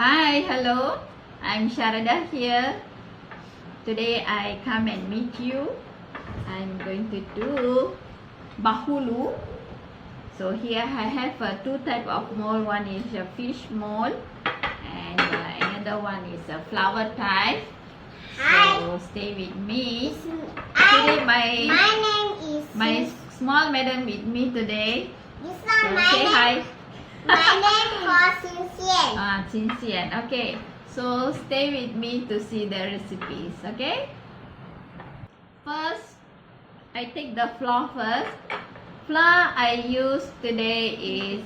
Hi, hello. I'm Sharada here. Today I come and meet you. I'm going to do bahulu. So here I have two type of mold. One is a fish mold and another one is a flower type. So stay with me. Today my name is small madam with me today. This So one say hi. my name was Xinxian. Xinxian. Okay. So stay with me to see the recipes. Okay. First, I take the flour first. Flour I use today is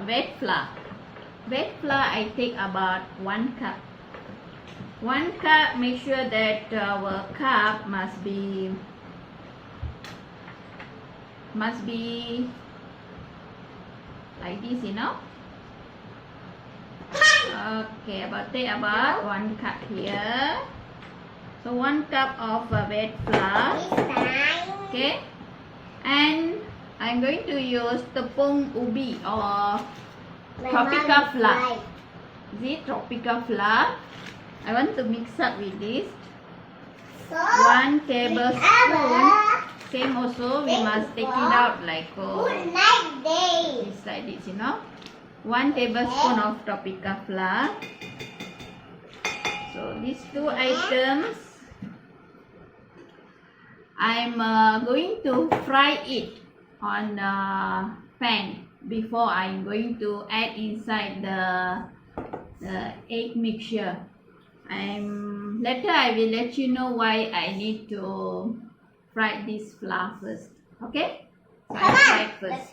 wet flour. Wet flour I take about 1 cup. 1 cup. Make sure that our cup must be like this, you know. Okay, take about 1 cup here. So 1 cup of wet flour. Okay, and I'm going to use tepung ubi or tropical flour. Is it tropical flour? I want to mix up with this. 1 tablespoon. Same also, we must take it out like this, like this, you know. 1 tablespoon of tropical flour. So these two items, I'm going to fry it on pan before I'm going to add inside the egg mixture. Later I will let you know why I need to fry this flour first. Okay? So I fry it first.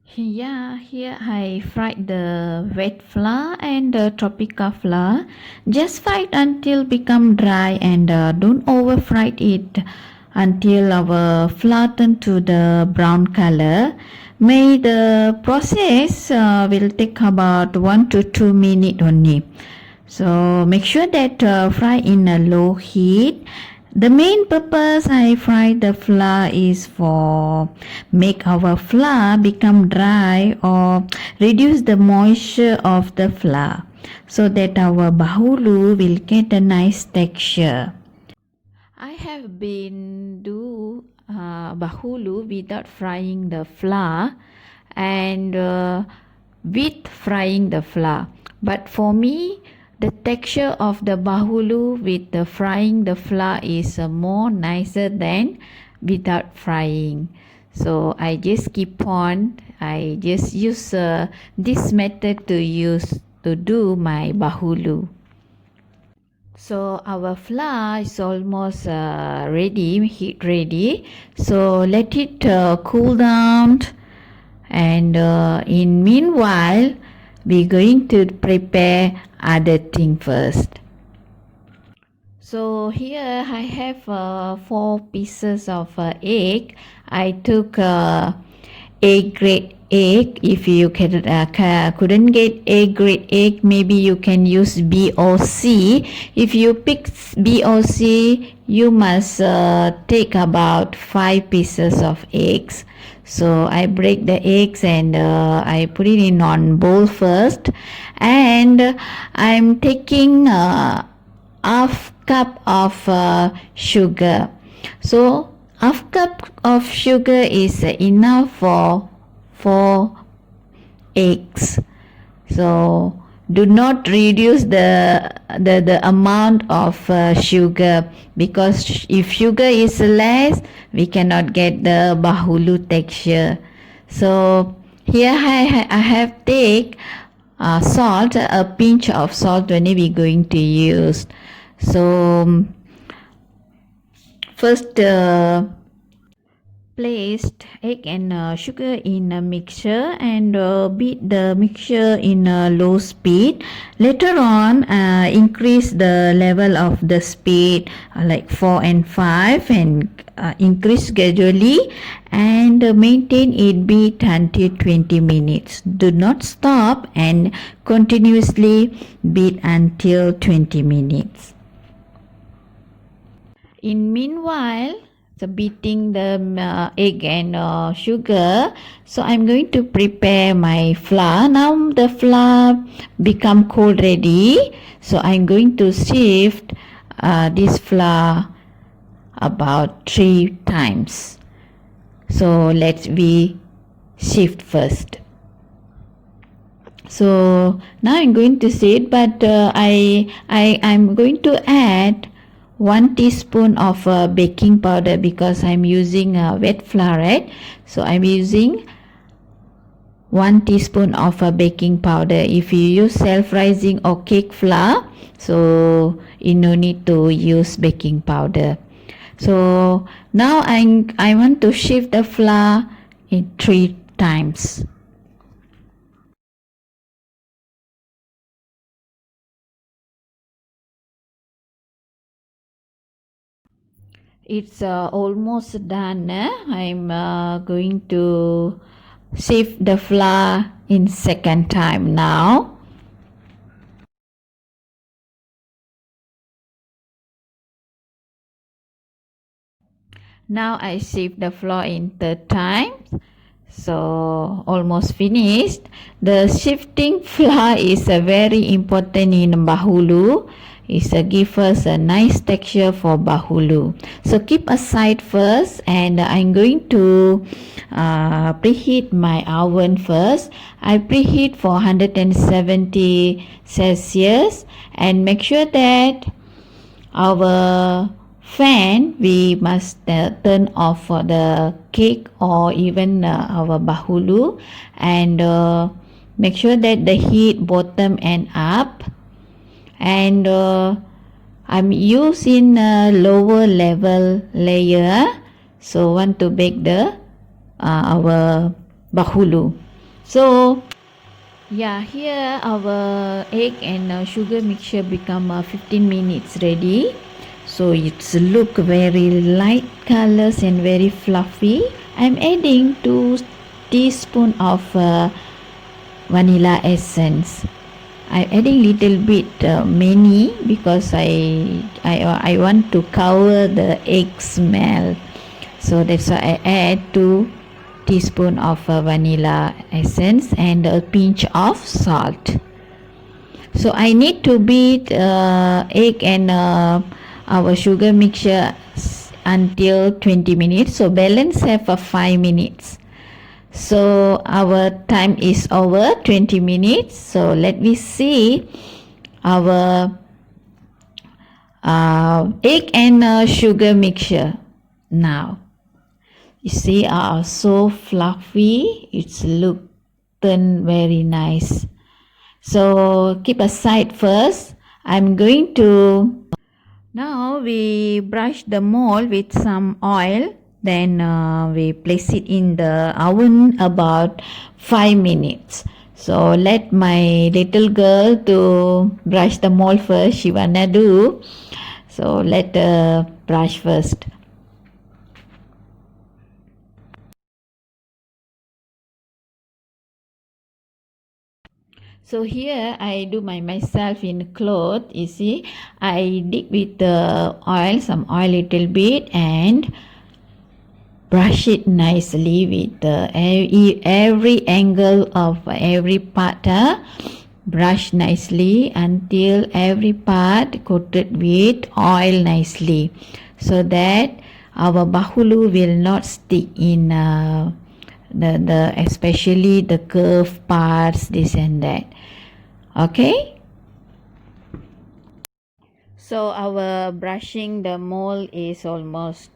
Here I fried the wet flour and the tropical flour. Just fry it until become dry and don't over fry it until our flour turn to the brown color. May the process will take about 1 to 2 minutes only. So make sure that fry in a low heat. The main purpose I fry the flour is for make our flour become dry or reduce the moisture of the flour so that our bahulu will get a nice texture. I have been do bahulu without frying the flour and with frying the flour. But for me, the texture of the bahulu with the frying the flour is more nicer than without frying. So I just I just use this method to do my bahulu. So our flour is almost ready, heat ready. So let it cool down, and in meanwhile we're going to prepare other thing first. So here I have 4 pieces of egg. I took A grade egg. If you couldn't get A grade egg, maybe you can use B or C. If you pick B or C, you must take about 5 pieces of eggs. So I break the eggs and I put it in on bowl first, and I'm taking half cup of sugar. So half cup of sugar is enough for 4 eggs. So do not reduce the amount of sugar, because if sugar is less, we cannot get the bahulu texture. So here I have take salt, a pinch of salt only we going to use. So first placed egg and sugar in a mixture and beat the mixture in a low speed. Later on increase the level of the speed like 4 and 5 and increase gradually and maintain it beat until 20 minutes. Do not stop and continuously beat until 20 minutes. In meanwhile, So beating the egg and sugar. So I'm going to prepare my flour. Now the flour become cold ready. So I'm going to sift this flour about 3 times. So let's we sift first. So now I'm going to sift, but I'm going to add 1 teaspoon of baking powder because I'm using wet flour, right? So I'm using 1 teaspoon of baking powder. If you use self-rising or cake flour, so you no need to use baking powder. So now I want to shift the flour in 3 times. It's almost done. I'm going to sift the flour in second time now. Now I sift the flour in third time. So almost finished. The shifting flour is very important in bahulu. It's give us a nice texture for bahulu. So keep aside first, and I'm going to preheat my oven first. I preheat for 170 Celsius and make sure that our fan we must turn off for the cake or even our bahulu, and make sure that the heat bottom and up, and I'm using a lower level layer, so want to bake the our bahulu. So yeah, here our egg and sugar mixture become 15 minutes ready. So it's look very light colors and very fluffy. I'm adding 2 teaspoon of vanilla essence. I'm adding little bit many because I want to cover the egg smell. So that's why I add 2 teaspoon of vanilla essence and a pinch of salt. So I need to beat egg and our sugar mixture until 20 minutes. So balance have 5 minutes. So our time is over 20 minutes. So let me see our egg and sugar mixture now. You see, are so fluffy. It's look turn very nice. So keep aside first. I'm going to now we brush the mold with some oil. Then we place it in the oven about 5 minutes. So let my little girl to brush the mold first. She wanna do. So let her brush first. So here I do myself in cloth. You see, I dip with the oil, some oil little bit, and brush it nicely with every angle of every part. Brush nicely until every part coated with oil nicely, so that our bahulu will not stick in the especially the curved parts, this and that. Okay, so our brushing the mold is almost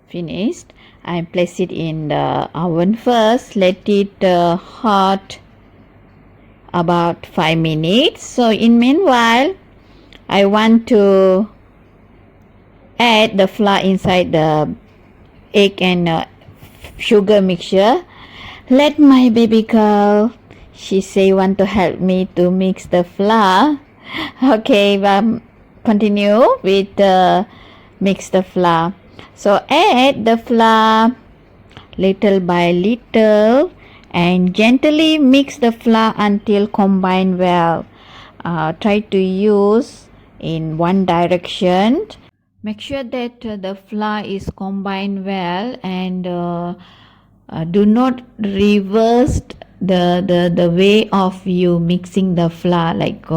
finished. I place it in the oven first. Let it hot about 5 minutes. So in meanwhile, I want to add the flour inside the egg and sugar mixture. Let my baby girl, she say want to help me to mix the flour. Okay, continue with mix the flour. So add the flour little by little and gently mix the flour until combine well. Try to use in one direction. Make sure that the flour is combined well, and do not reverse the way of you mixing the flour. Like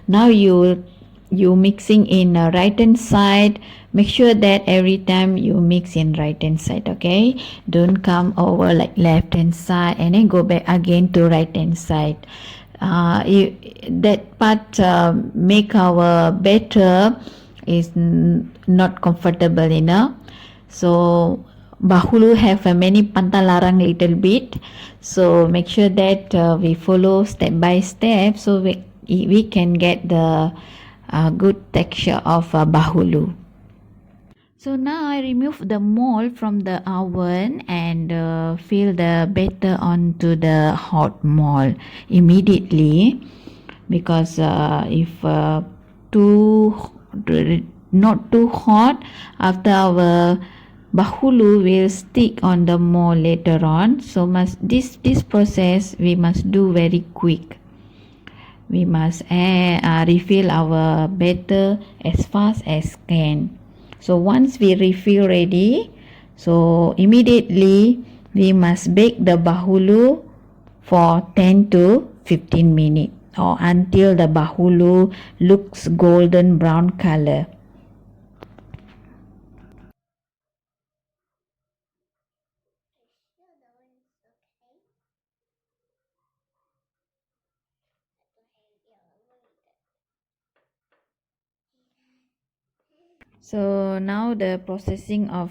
now you mixing in right hand side. Make sure that every time you mix in right hand side, okay? Don't come over like left hand side and then go back again to right hand side. That part make our batter is not comfortable enough. So bahulu have a many pantalarang little bit, so make sure that we follow step by step, so we can get the good texture of bahulu. So now I remove the mold from the oven and fill the batter onto the hot mold immediately, because if too not too hot, after our bahulu will stick on the mold later on. So this process we must do very quick. We must refill our batter as fast as can. So once we refill ready, so immediately we must bake the bahulu for 10 to 15 minutes, or until the bahulu looks golden brown color. So now the processing of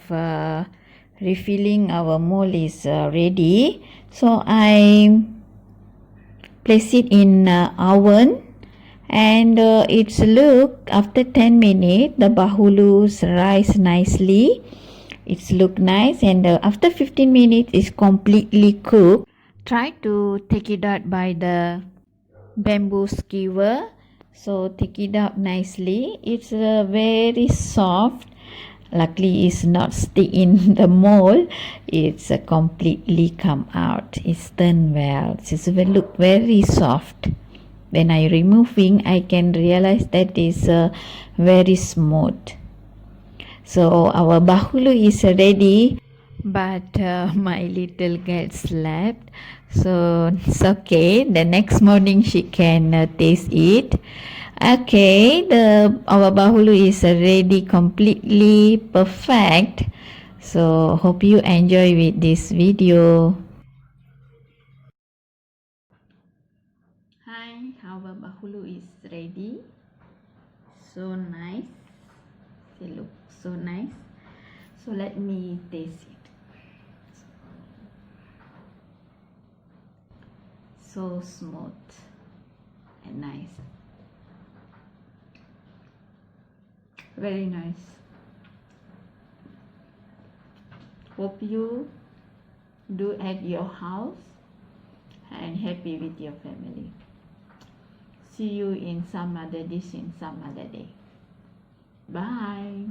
refilling our mold is ready. So I place it in oven, and it's look after 10 minutes the bahulus rise nicely. It's look nice, and after 15 minutes it's completely cooked. Try to take it out by the bamboo skewer. So take it out nicely. It's very soft. Luckily it's not stick in the mold. It's completely come out. It's turned well. It's look very soft. When I removing, I can realize that it's very smooth. So our bahulu is ready, but my little girl slept, so it's okay. The next morning she can taste it. Okay, our bahulu is ready, completely perfect. So hope you enjoy with this video. Hi, our bahulu is ready. So nice. It looks so nice. So let me taste it. So smooth and nice. Very nice. Hope you do at your house and happy with your family. See you in some other dish in some other day. Bye.